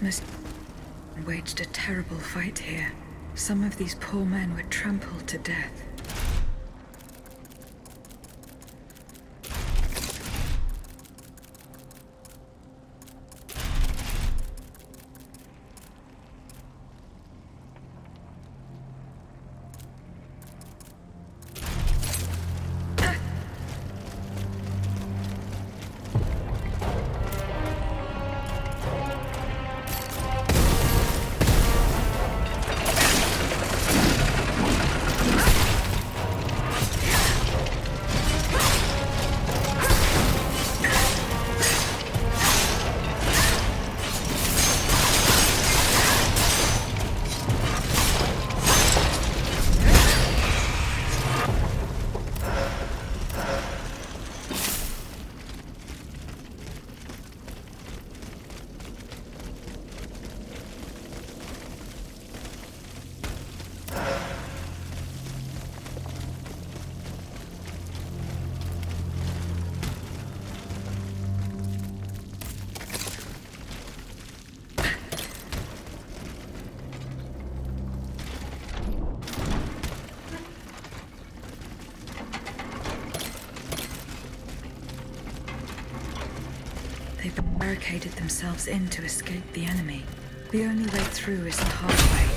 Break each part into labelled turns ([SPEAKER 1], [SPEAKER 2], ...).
[SPEAKER 1] Must waged a terrible fight here. Some of these poor men were trampled to death. They barricaded themselves in to escape the enemy. The only way through is the hard way.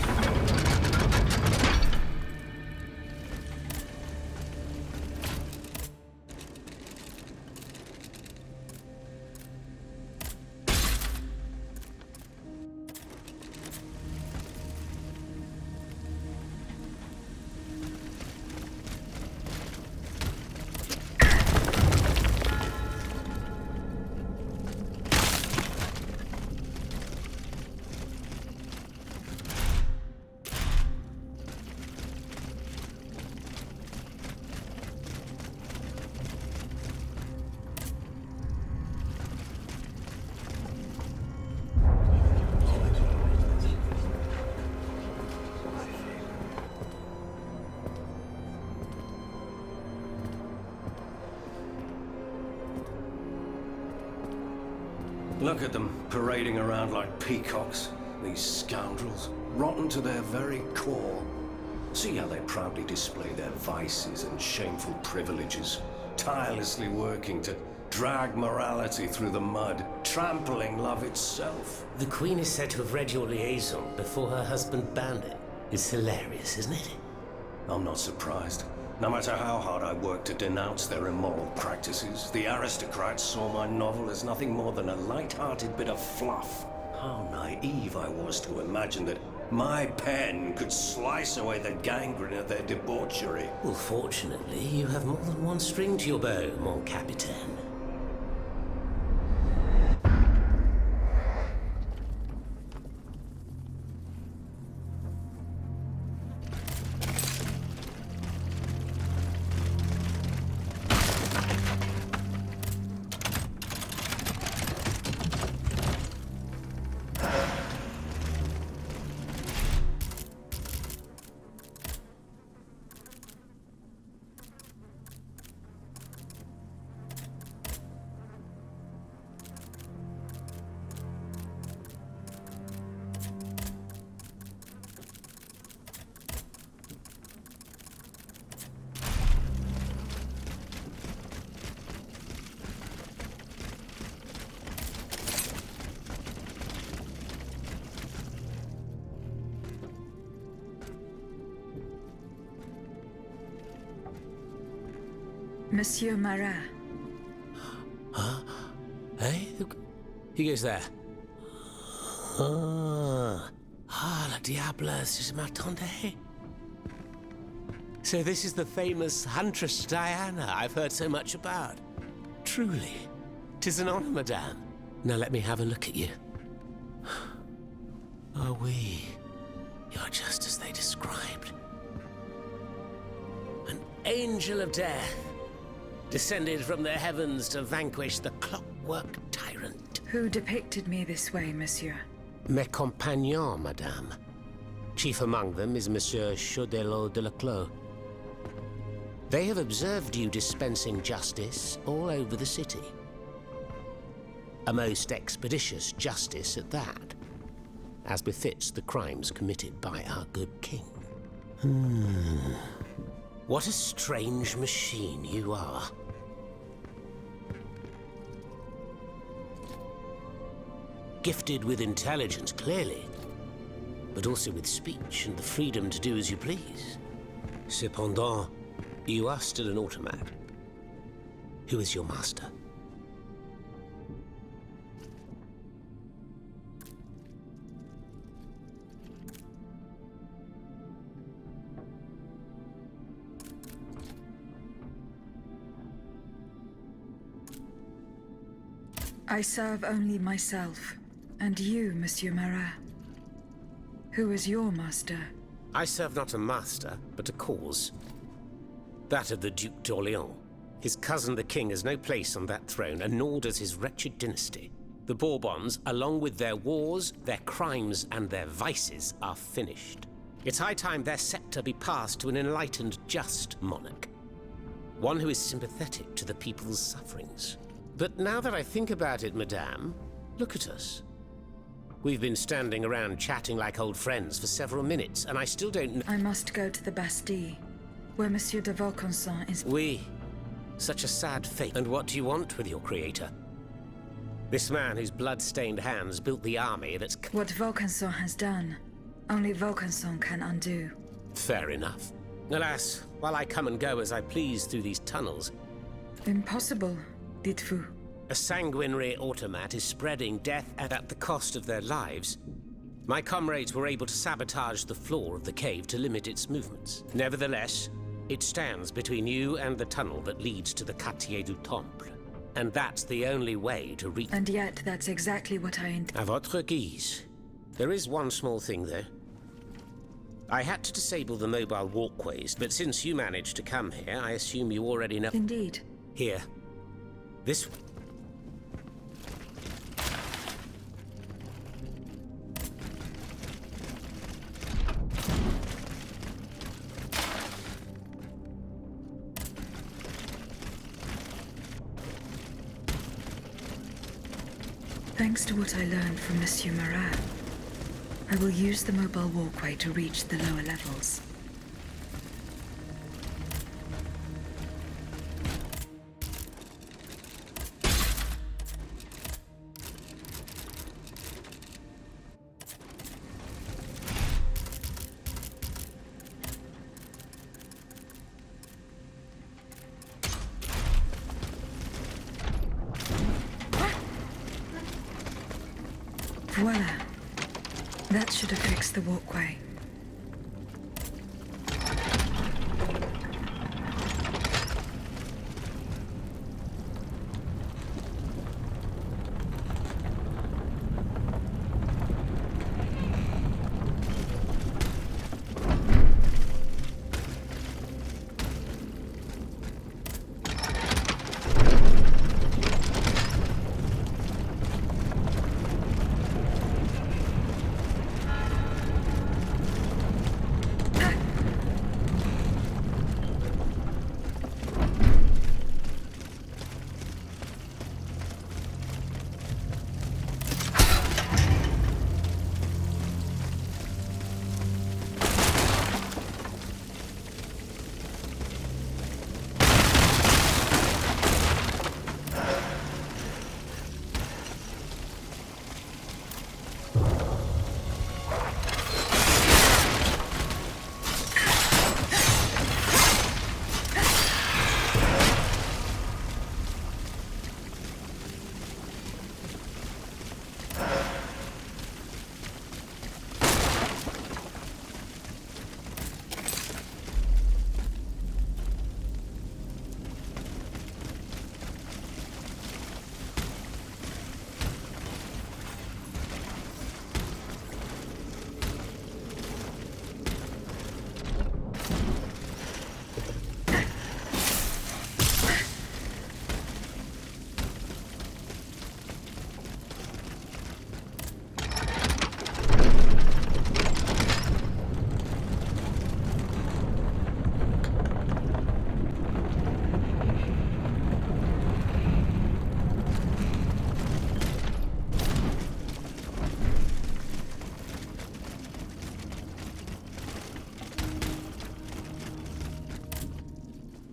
[SPEAKER 2] Look at them, parading around like peacocks. These scoundrels, rotten to their very core. See how they proudly display their vices and shameful privileges, tirelessly working to drag morality through the mud, trampling love itself.
[SPEAKER 3] The Queen is said to have read your liaison before her husband banned it. It's hilarious, isn't it?
[SPEAKER 2] I'm not surprised. No matter how hard I work to denounce their immoral practices, the aristocrats saw my novel as nothing more than a light-hearted bit of fluff. How naive I was to imagine that my pen could slice away the gangrene of their debauchery.
[SPEAKER 3] Well, fortunately, you have more than one string to your bow, mon capitaine.
[SPEAKER 1] Monsieur Marat.
[SPEAKER 3] Huh? Hey? Who goes there? Ah, la diable, je m'attendais. So this is the famous Huntress Diana I've heard so much about. Truly, 'tis an honor, madame. Now let me have a look at you. Oh, oui. You're just as they described. An angel of death, descended from the heavens to vanquish the clockwork tyrant.
[SPEAKER 1] Who depicted me this way, monsieur?
[SPEAKER 3] Mes compagnons, madame. Chief among them is Monsieur Chaudelot de la Clos. They have observed you dispensing justice all over the city. A most expeditious justice at that. as befits the crimes committed by our good king. What a strange machine you are. Gifted with intelligence, clearly, but also with speech and the freedom to do as you please. Cependant, you are still an automat. Who is your master?
[SPEAKER 1] I serve only myself, and you, Monsieur Marat. Who is your master?
[SPEAKER 3] I serve not a master, but a cause. That of the Duc d'Orléans. His cousin the king has no place on that throne, and nor does his wretched dynasty. The Bourbons, along with their wars, their crimes, and their vices, are finished. It's high time their scepter be passed to an enlightened, just monarch. One who is sympathetic to the people's sufferings. But now that I think about it, madame, look at us. We've been standing around chatting like old friends for several minutes, and I still don't know—
[SPEAKER 1] I must go to the Bastille, where Monsieur de Vaucanson is—
[SPEAKER 3] Oui. Such a sad fate. And what do you want with your creator? This man whose blood-stained hands built the army that's—
[SPEAKER 1] What Vaucanson has done, only Vaucanson can undo.
[SPEAKER 3] Fair enough. Alas, while I come and go as I please through these tunnels—
[SPEAKER 1] Impossible, dites-vous?
[SPEAKER 3] A sanguinary automat is spreading death at the cost of their lives. My comrades were able to sabotage the floor of the cave to limit its movements. Nevertheless, it stands between you and the tunnel that leads to the Quartier du Temple. And that's the only way to reach—
[SPEAKER 1] And yet, that's exactly what I intend.
[SPEAKER 3] À votre guise. There is one small thing, though. I had to disable the mobile walkways, but since you managed to come here, I assume you already know—
[SPEAKER 1] Indeed.
[SPEAKER 3] Here. This—
[SPEAKER 1] Thanks to what I learned from Monsieur Marat, I will use the mobile walkway to reach the lower levels. Voila. That should have fixed the walkway.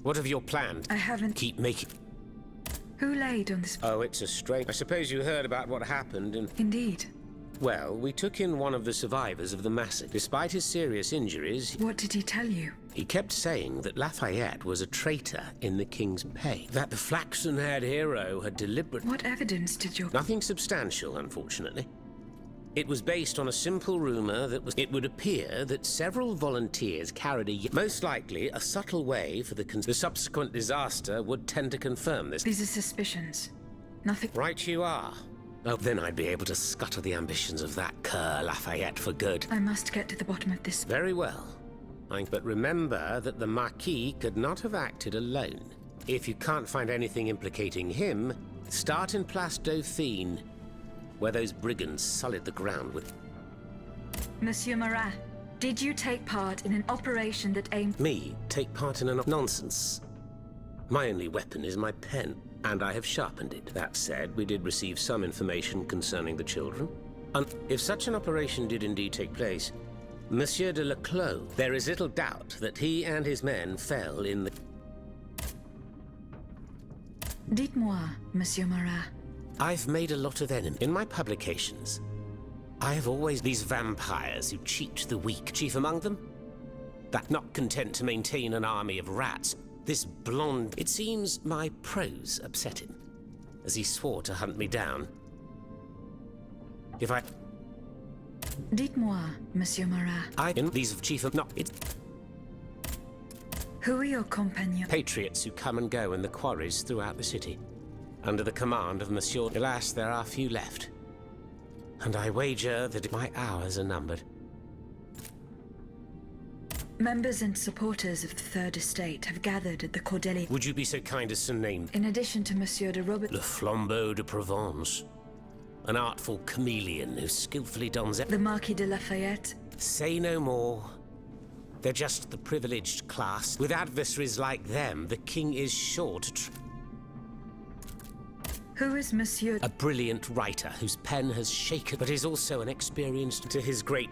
[SPEAKER 3] What have you planned?
[SPEAKER 1] I haven't...
[SPEAKER 3] Keep making...
[SPEAKER 1] Who laid on this...
[SPEAKER 3] Oh, it's a strange... I suppose you heard about what happened and...
[SPEAKER 1] Indeed.
[SPEAKER 3] Well, we took in one of the survivors of the massacre. Despite his serious injuries...
[SPEAKER 1] What did he tell you?
[SPEAKER 3] He kept saying that Lafayette was a traitor in the king's pay. That the flaxen-haired hero had deliberately...
[SPEAKER 1] What evidence did your...
[SPEAKER 3] Nothing substantial, unfortunately. It was based on a simple rumor that it would appear that several volunteers carried a... Most likely, a subtle way for the subsequent disaster would tend to confirm this.
[SPEAKER 1] These are suspicions. Nothing...
[SPEAKER 3] Right you are. Oh, then I'd be able to scuttle the ambitions of that cur Lafayette for good.
[SPEAKER 1] I must get to the bottom of this.
[SPEAKER 3] Very well. But remember that the Marquis could not have acted alone. If you can't find anything implicating him, start in Place Dauphine, where those brigands sullied the ground with...
[SPEAKER 1] Monsieur Marat, did you take part in an operation that aimed...
[SPEAKER 3] Me take part in nonsense. My only weapon is my pen, and I have sharpened it. That said, we did receive some information concerning the children. And if such an operation did indeed take place, Monsieur de Leclos, there is little doubt that he and his men fell in the...
[SPEAKER 1] Dites-moi, Monsieur Marat.
[SPEAKER 3] I've made a lot of enemies in my publications. I have always these vampires who cheat the weak. Chief among them? That not content to maintain an army of rats, this blonde... It seems my prose upset him, as he swore to hunt me down. If I...
[SPEAKER 1] Dites-moi, Monsieur Marat.
[SPEAKER 3] These of Chief of... Not... It's...
[SPEAKER 1] Who are your companions?
[SPEAKER 3] Patriots who come and go in the quarries throughout the city, under the command of Monsieur... Alas, there are few left. And I wager that my hours are numbered.
[SPEAKER 1] Members and supporters of the Third Estate have gathered at the Cordelier.
[SPEAKER 3] Would you be so kind as to name...
[SPEAKER 1] In addition to Monsieur de Robert...
[SPEAKER 3] Le Flambeau de Provence. An artful chameleon who skillfully dons...
[SPEAKER 1] The Marquis de Lafayette.
[SPEAKER 3] Say no more. They're just the privileged class. With adversaries like them, the king is sure to...
[SPEAKER 1] Who is Monsieur...
[SPEAKER 3] A brilliant writer whose pen has shaken, but is also an experienced to his great...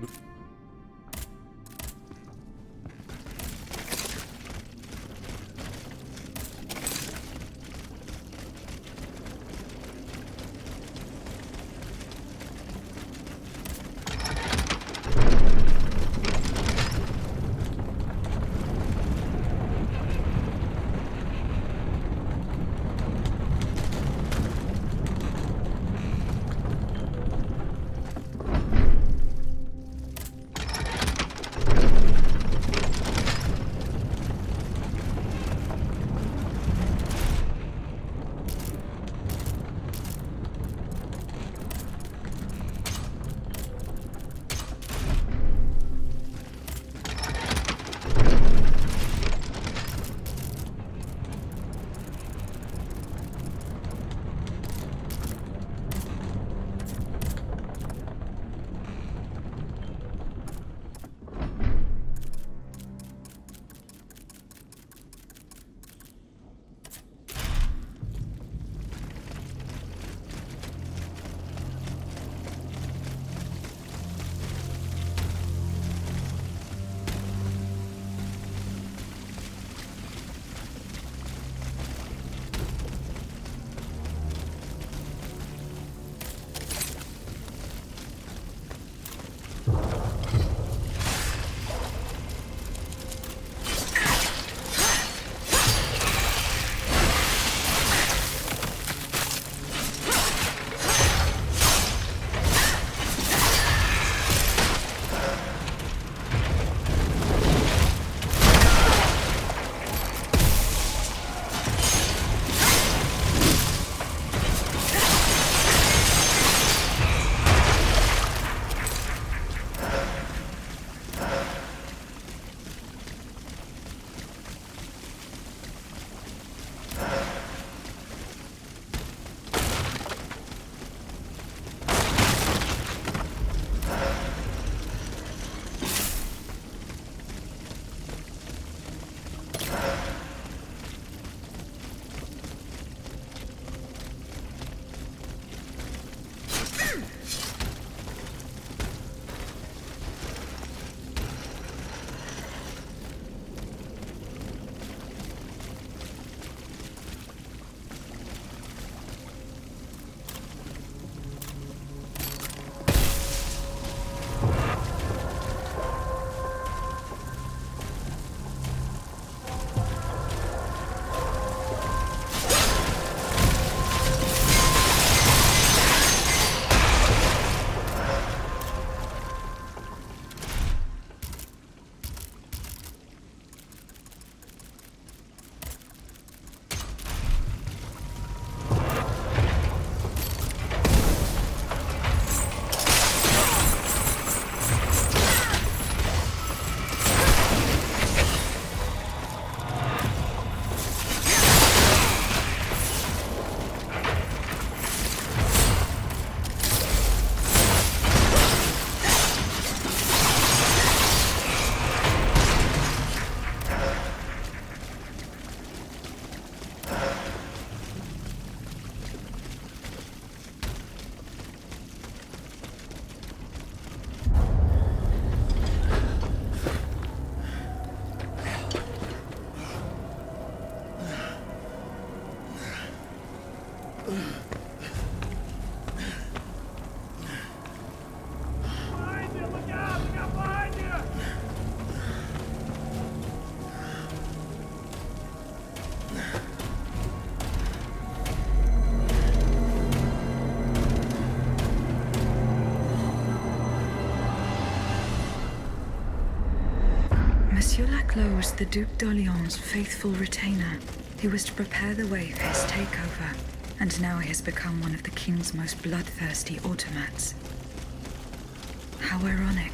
[SPEAKER 1] closed the Duc d'Orléans' faithful retainer. He was to prepare the way for his takeover, and now he has become one of the king's most bloodthirsty automats. How ironic.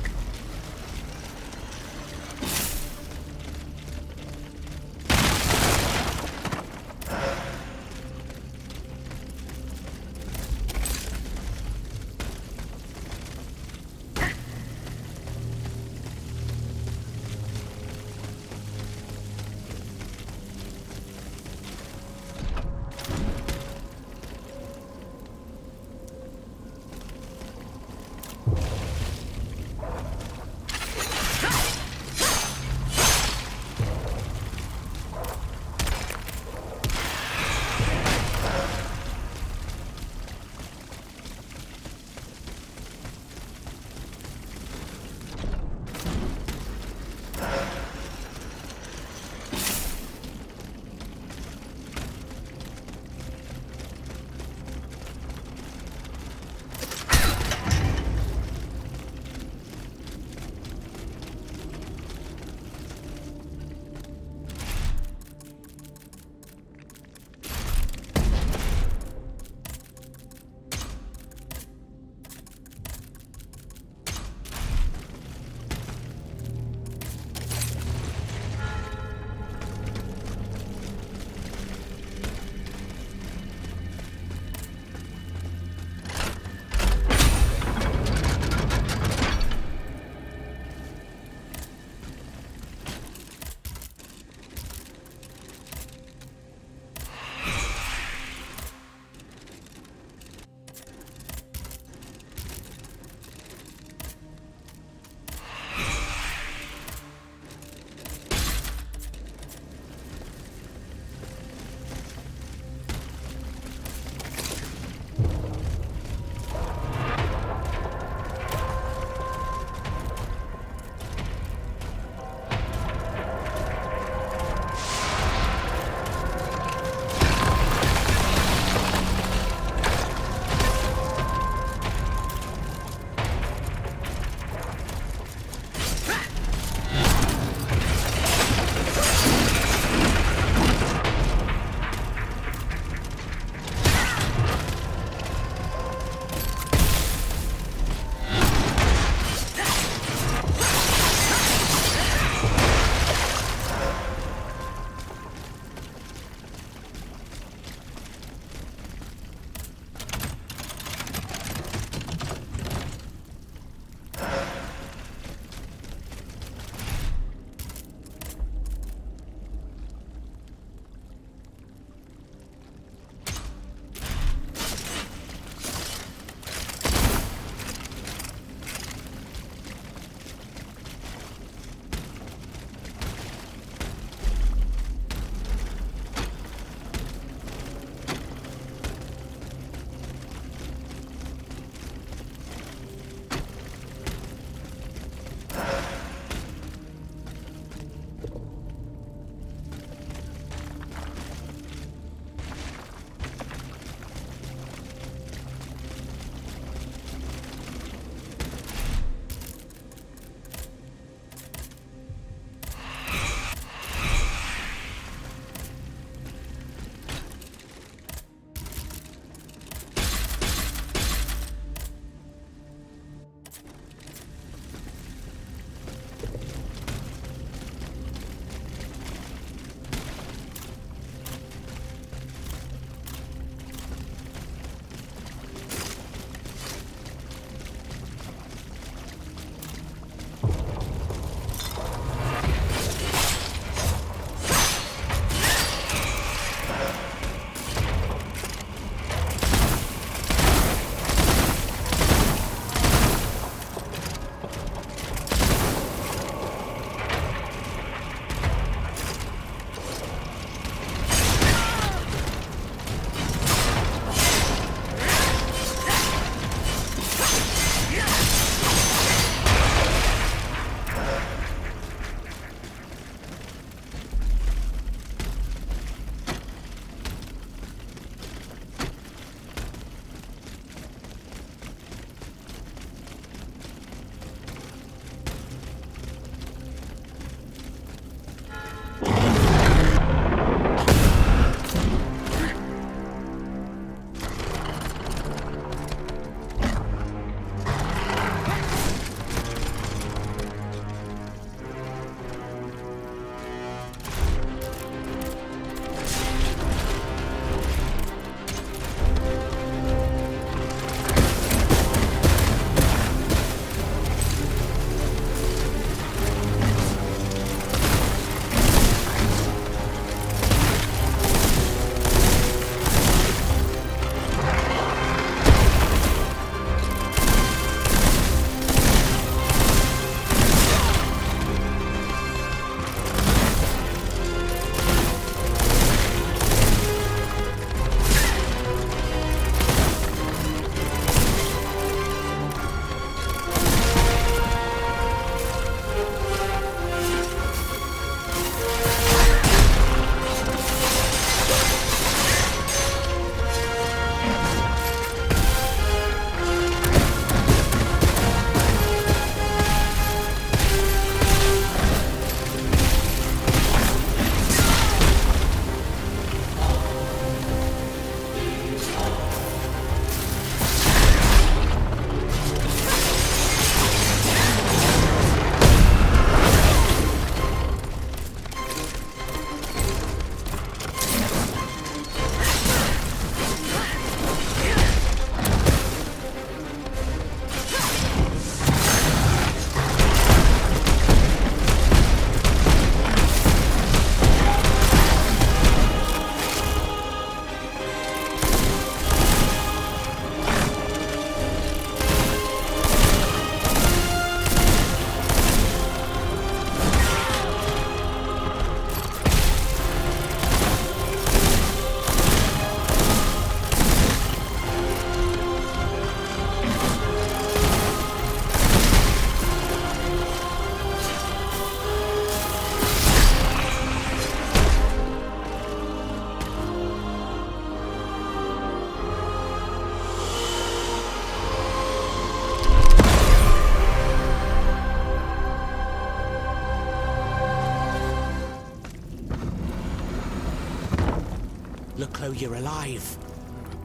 [SPEAKER 3] know you're alive.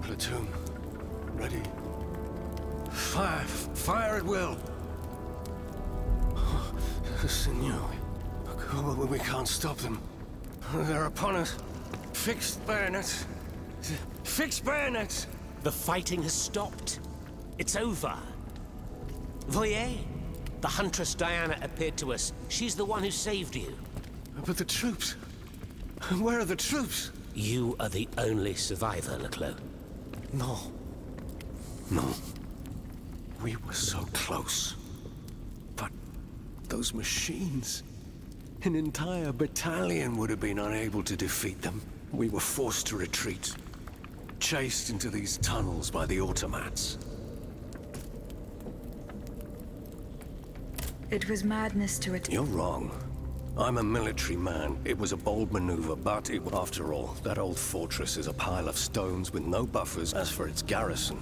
[SPEAKER 2] Platoon. Ready. Fire! Fire at will! Signor, we can't stop them. They're upon us. Fixed bayonets. Fixed bayonets!
[SPEAKER 3] The fighting has stopped. It's over. Voyez? The huntress Diana appeared to us. She's the one who saved you.
[SPEAKER 2] But the troops... Where are the troops?
[SPEAKER 3] You are the only survivor, Leclerc.
[SPEAKER 2] No. No. We were so close. But those machines... An entire battalion would have been unable to defeat them. We were forced to retreat. Chased into these tunnels by the automats.
[SPEAKER 1] It was madness to it.
[SPEAKER 2] You're wrong. I'm a military man. It was a bold maneuver, but after all, that old fortress is a pile of stones with no buffers. As for its garrison,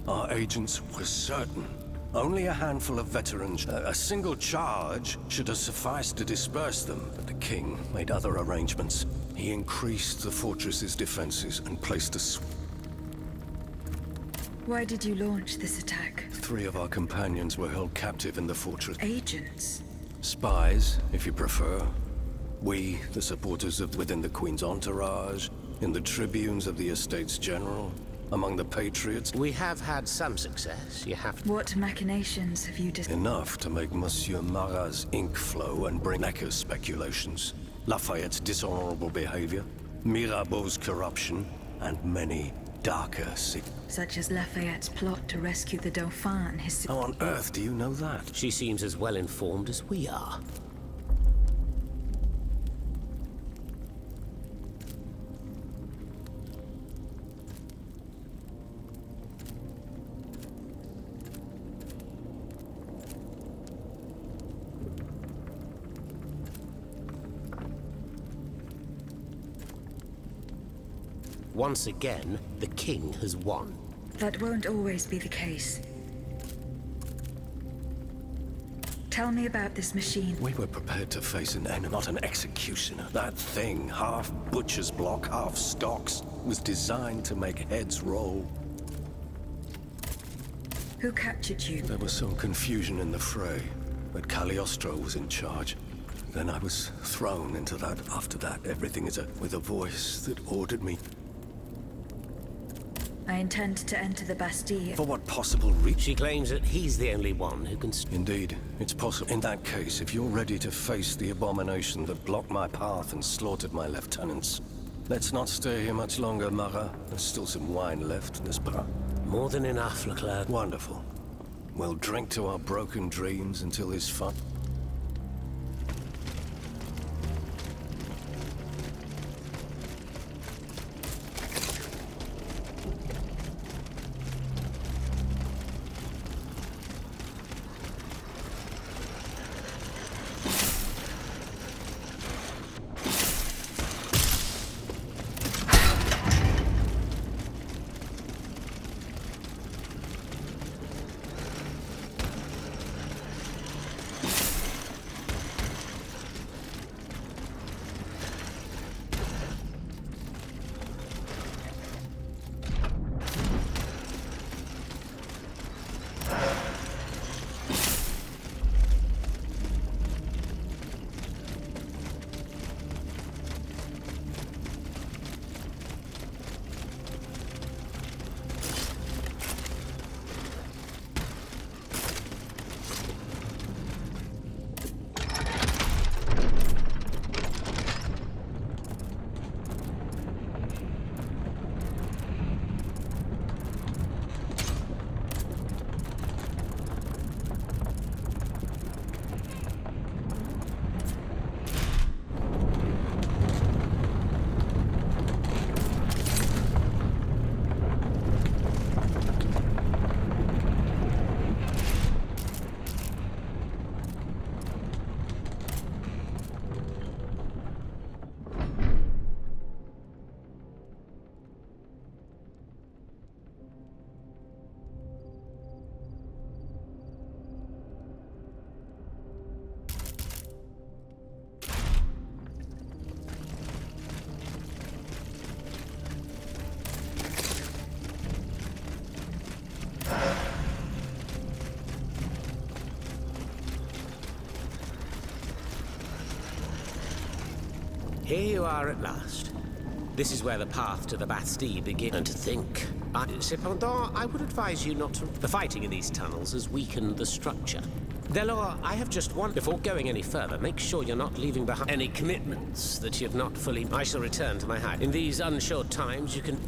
[SPEAKER 2] our agents were certain. Only a handful of veterans, a single charge should have sufficed to disperse them. But the king made other arrangements. He increased the fortress's defenses and placed a
[SPEAKER 1] Why did you launch this attack?
[SPEAKER 2] 3 of our companions were held captive in the fortress.
[SPEAKER 1] Agents?
[SPEAKER 2] Spies, if you prefer. We, the supporters of within the Queen's entourage, in the tribunes of the Estates General, among the patriots.
[SPEAKER 3] We have had some success, you have to.
[SPEAKER 1] What machinations have you
[SPEAKER 2] Enough to make Monsieur Marat's ink flow and bring Necker's speculations, Lafayette's dishonorable behavior, Mirabeau's corruption, and many darker secrets.
[SPEAKER 1] Such as Lafayette's plot to rescue the Dauphin and his...
[SPEAKER 2] How on earth do you know that?
[SPEAKER 3] She seems as well informed as we are. Once again, the king has won.
[SPEAKER 1] That won't always be the case. Tell me about this machine.
[SPEAKER 2] We were prepared to face an enemy, not an executioner. That thing, half butcher's block, half stocks, was designed to make heads roll.
[SPEAKER 1] Who captured you?
[SPEAKER 2] There was some confusion in the fray, but Cagliostro was in charge. Then I was thrown into that. After that, everything is with a voice that ordered me.
[SPEAKER 1] I intend to enter the Bastille.
[SPEAKER 2] For what possible reason?
[SPEAKER 3] She claims that he's the only one who can...
[SPEAKER 2] Indeed, it's possible. In that case, if you're ready to face the abomination that blocked my path and slaughtered my lieutenants, let's not stay here much longer, Marat. There's still some wine left in this bar.
[SPEAKER 3] More than enough, Leclerc.
[SPEAKER 2] Wonderful. We'll drink to our broken dreams until his fun...
[SPEAKER 3] Here you are at last. This is where the path to the Bastille begins. And to think. Cependant, I would advise you not to... The fighting in these tunnels has weakened the structure. Delors, I have just one... Before going any further, make sure you're not leaving behind any commitments that you've not fully... I shall return to my hide. In these unsure times, you can...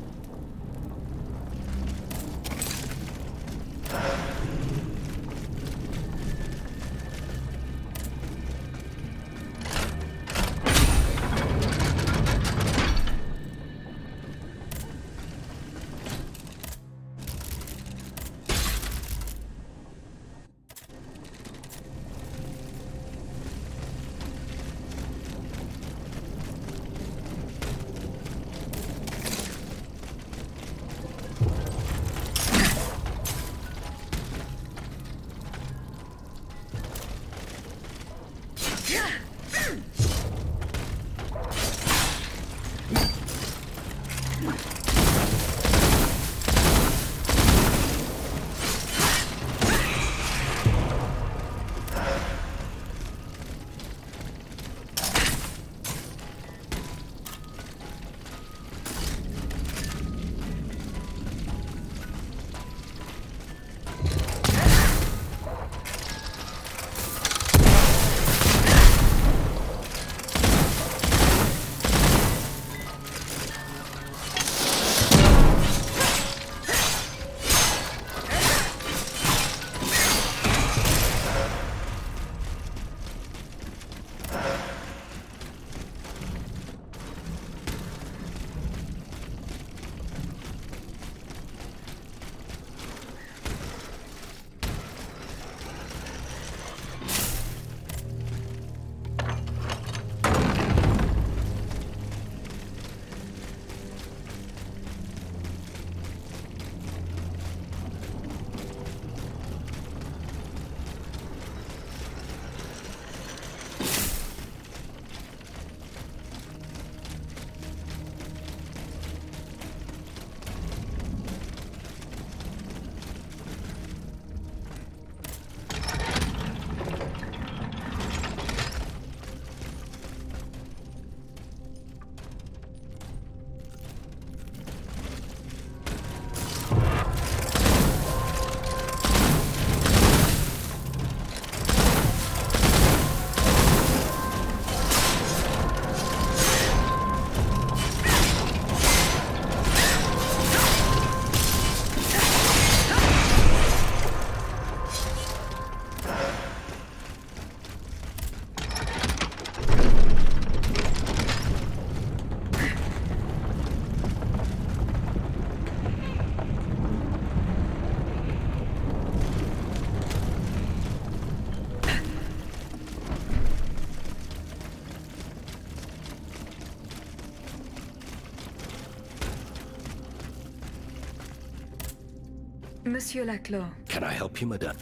[SPEAKER 1] Monsieur Laclos,
[SPEAKER 2] Can I help you, madame?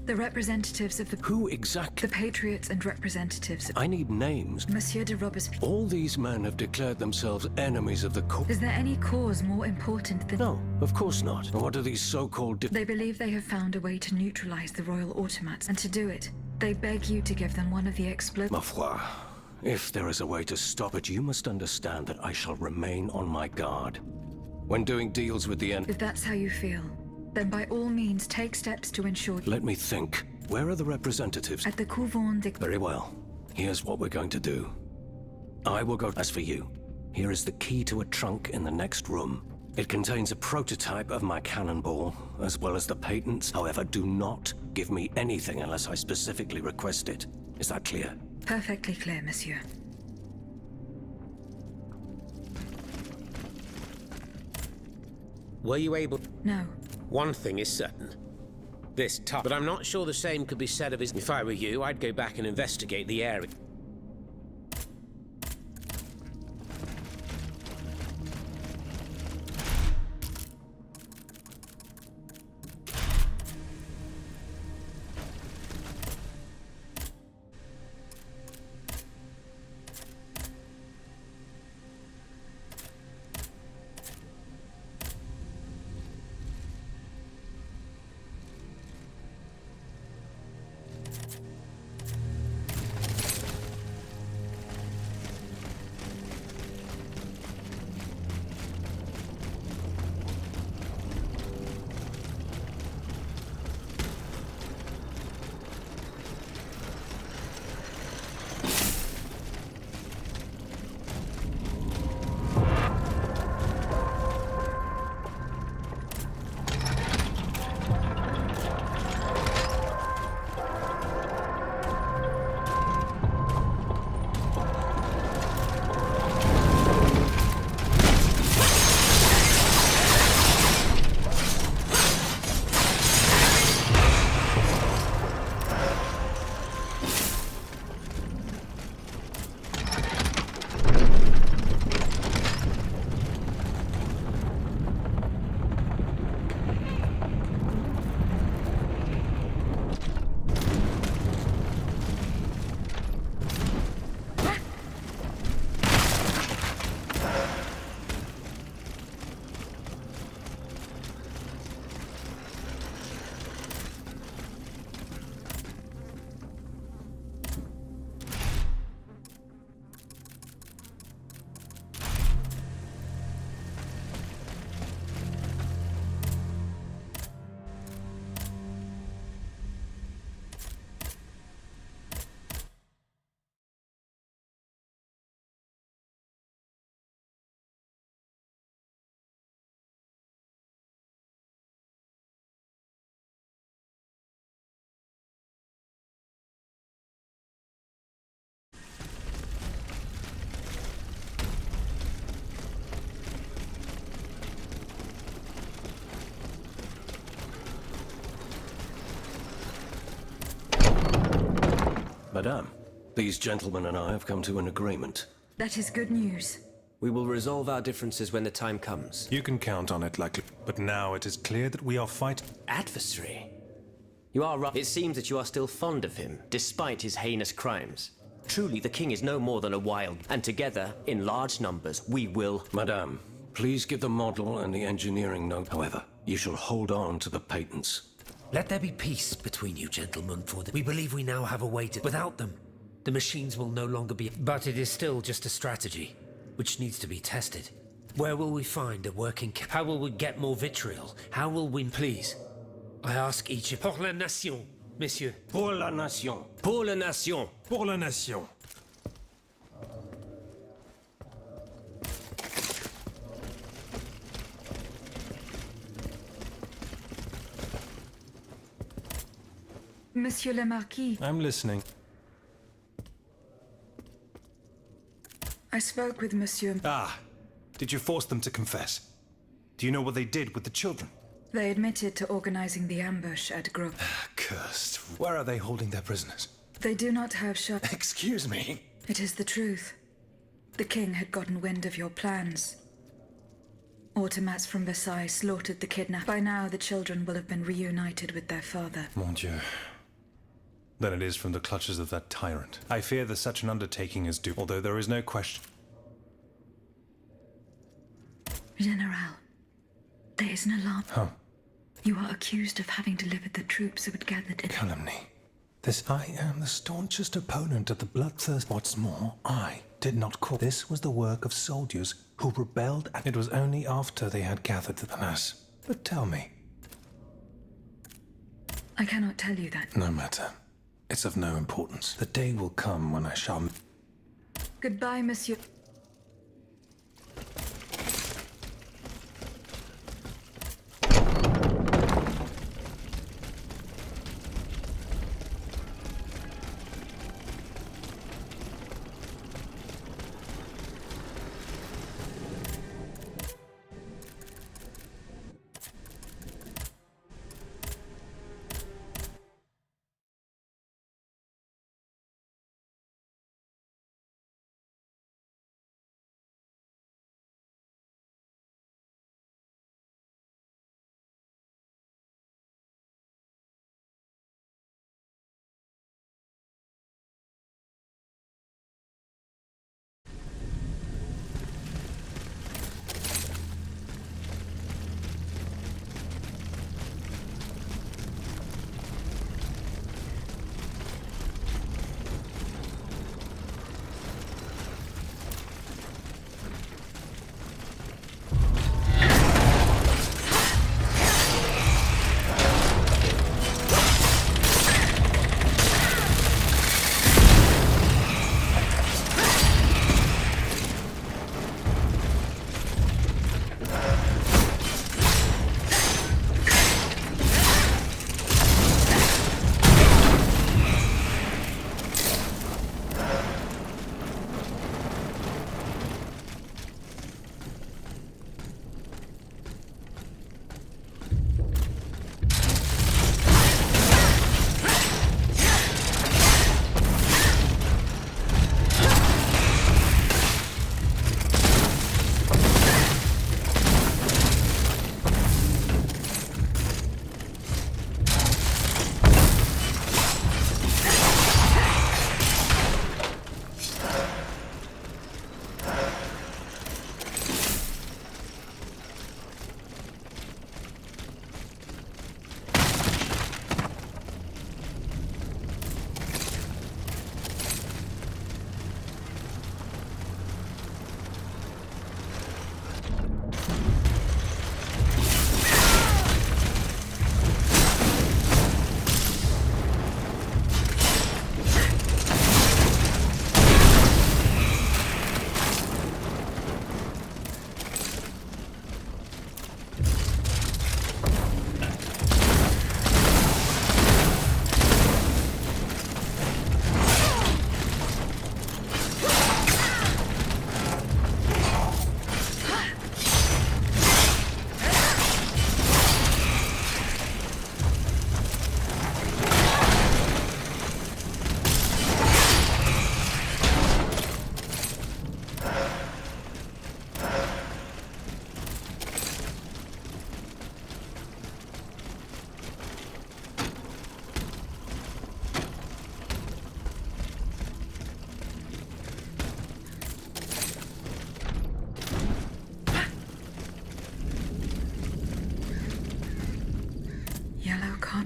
[SPEAKER 1] the representatives of the...
[SPEAKER 2] Who exactly?
[SPEAKER 1] The patriots and representatives of...
[SPEAKER 2] I need names.
[SPEAKER 1] Monsieur de Robespierre.
[SPEAKER 2] All these men have declared themselves enemies of the court.
[SPEAKER 1] Is there any cause more important than...
[SPEAKER 2] No, of course not. What are these so-called...
[SPEAKER 1] They believe they have found a way to neutralize the royal automats, and to do it, they beg you to give them one of the
[SPEAKER 2] Ma foi, if there is a way to stop it, you must understand that I shall remain on my guard. When doing deals with the
[SPEAKER 1] If that's how you feel, then by all means take steps to ensure...
[SPEAKER 2] Let me think. Where are the representatives?
[SPEAKER 1] At the Couvent de...
[SPEAKER 2] Very well. Here's what we're going to do. I will go... As for you, here is the key to a trunk in the next room. It contains a prototype of my cannonball, as well as the patents. However, do not give me anything unless I specifically request it. Is that clear?
[SPEAKER 1] Perfectly clear, monsieur.
[SPEAKER 3] Were you able...
[SPEAKER 1] No.
[SPEAKER 3] One thing is certain. This tough... But I'm not sure the same could be said of his... If I were you, I'd go back and investigate the area.
[SPEAKER 2] Madame, these gentlemen and I have come to an agreement.
[SPEAKER 1] That is good news.
[SPEAKER 4] We will resolve our differences when the time comes.
[SPEAKER 5] You can count on it, likely. But now it is clear that we are fighting.
[SPEAKER 4] Adversary? You are right. It seems that you are still fond of him, despite his heinous crimes. Truly, the king is no more than a wild, and together, in large numbers, we will...
[SPEAKER 2] Madame, please give the model and the engineering note. However, you shall hold on to the patents.
[SPEAKER 6] Let there be peace between you gentlemen, for we believe we now have a way to... Without them, the machines will no longer be... But it is still just a strategy, which needs to be tested. Where will we find a working... How will we get more vitriol? How will we... Please, I ask each of... Pour la nation, messieurs.
[SPEAKER 2] Pour la nation.
[SPEAKER 4] Pour la nation.
[SPEAKER 5] Pour la nation.
[SPEAKER 1] Monsieur le Marquis,
[SPEAKER 5] I'm listening.
[SPEAKER 1] I spoke with Monsieur.
[SPEAKER 5] Ah, did you force them to confess? Do you know what they did with the children?
[SPEAKER 1] They admitted to organizing the ambush at Group.
[SPEAKER 5] Cursed. Where are they holding their prisoners?
[SPEAKER 1] They do not have shut.
[SPEAKER 5] Excuse me?
[SPEAKER 1] It is the truth. The king had gotten wind of your plans. Automats from Versailles slaughtered the kidnapped. By now, the children will have been reunited with their father.
[SPEAKER 5] Mon Dieu. Then it is from the clutches of that tyrant. I fear that such an undertaking is due, although there is no question.
[SPEAKER 1] General, there is an alarm.
[SPEAKER 5] Huh.
[SPEAKER 1] You are accused of having delivered the troops who had gathered in...
[SPEAKER 5] Calumny. I am the staunchest opponent of the bloodthirst. What's more, I did not call. This was the work of soldiers who rebelled, and it was only after they had gathered the mass. But tell me.
[SPEAKER 1] I cannot tell you that.
[SPEAKER 5] No matter. It's of no importance. The day will come when I shall...
[SPEAKER 1] Goodbye, Monsieur.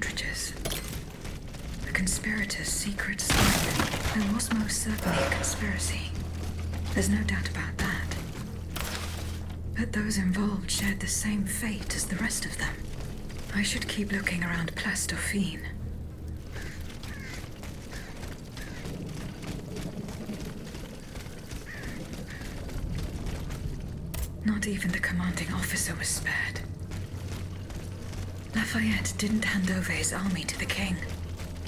[SPEAKER 1] cartridges. The conspirators' secret spine. There was most certainly a conspiracy. There's no doubt about that. But those involved shared the same fate as the rest of them. I should keep looking around Place Dauphine. Not even the commanding officer was spared. Lafayette didn't hand over his army to the king.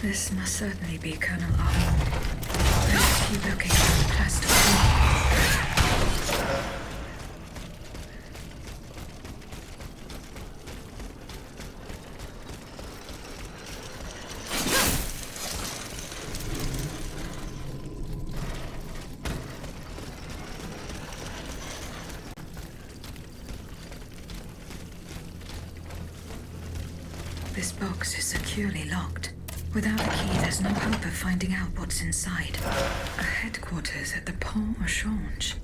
[SPEAKER 1] This must certainly be Colonel Armand. I should keep looking around Place Dauphine. This box is securely locked. Without a key, there's no hope of finding out what's inside. A headquarters at the Pont au Change.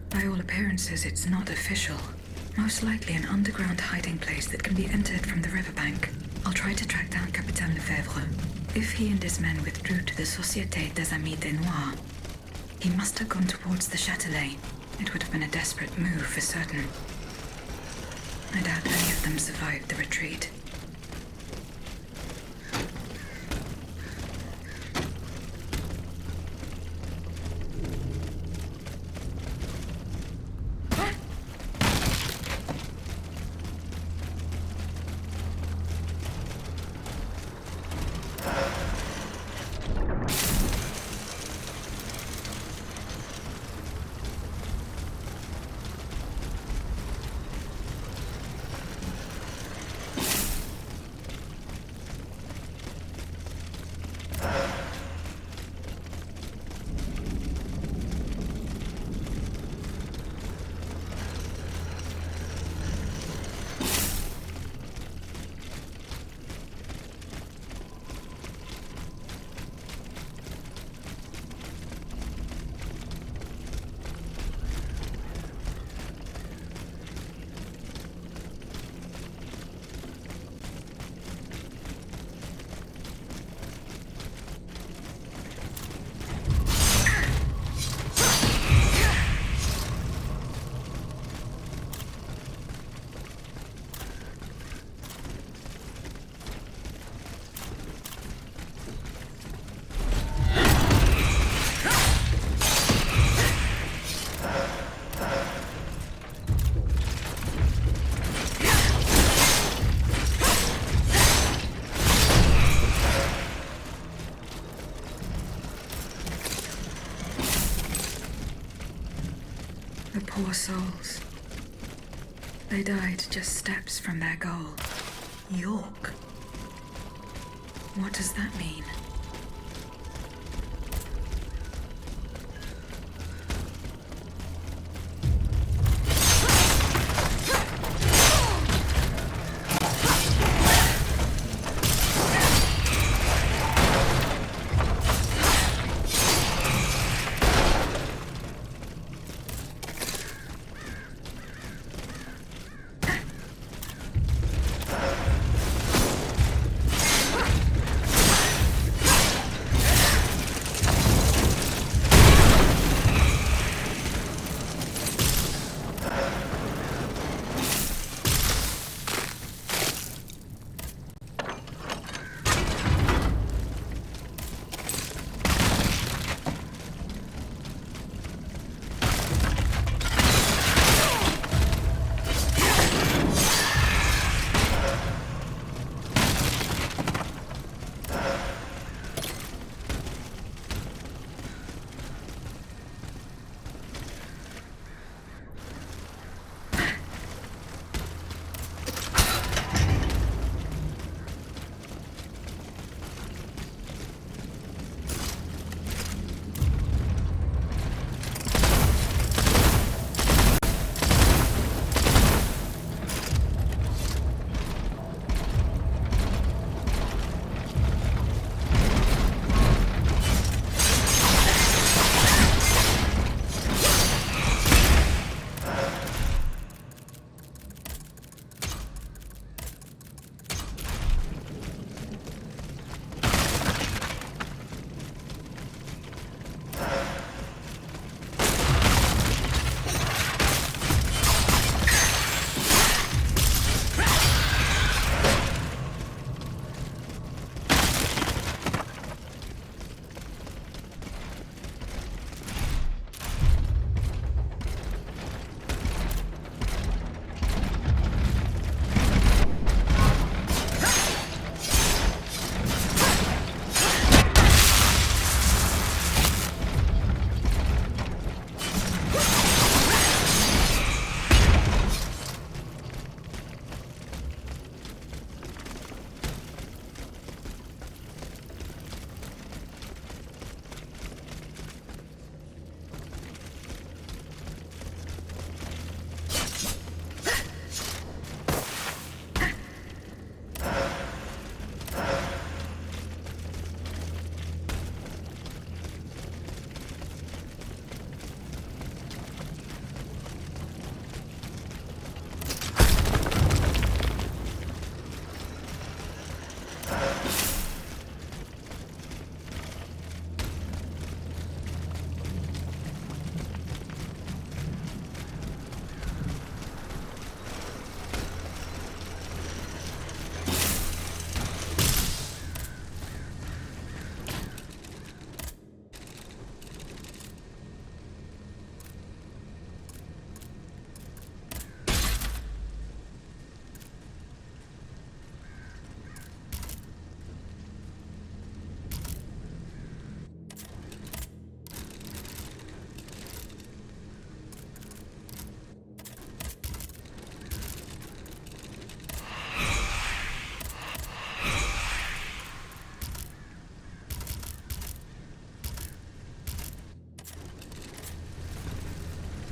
[SPEAKER 1] By all appearances, it's not official. Most likely an underground hiding place that can be entered from the riverbank. I'll try to track down Capitaine Lefebvre. If he and his men withdrew to the Société des Amis des Noirs, he must have gone towards the Châtelet. It would have been a desperate move for certain. I doubt any of them survived the retreat. The poor souls. They died just steps from their goal. York. What does that mean?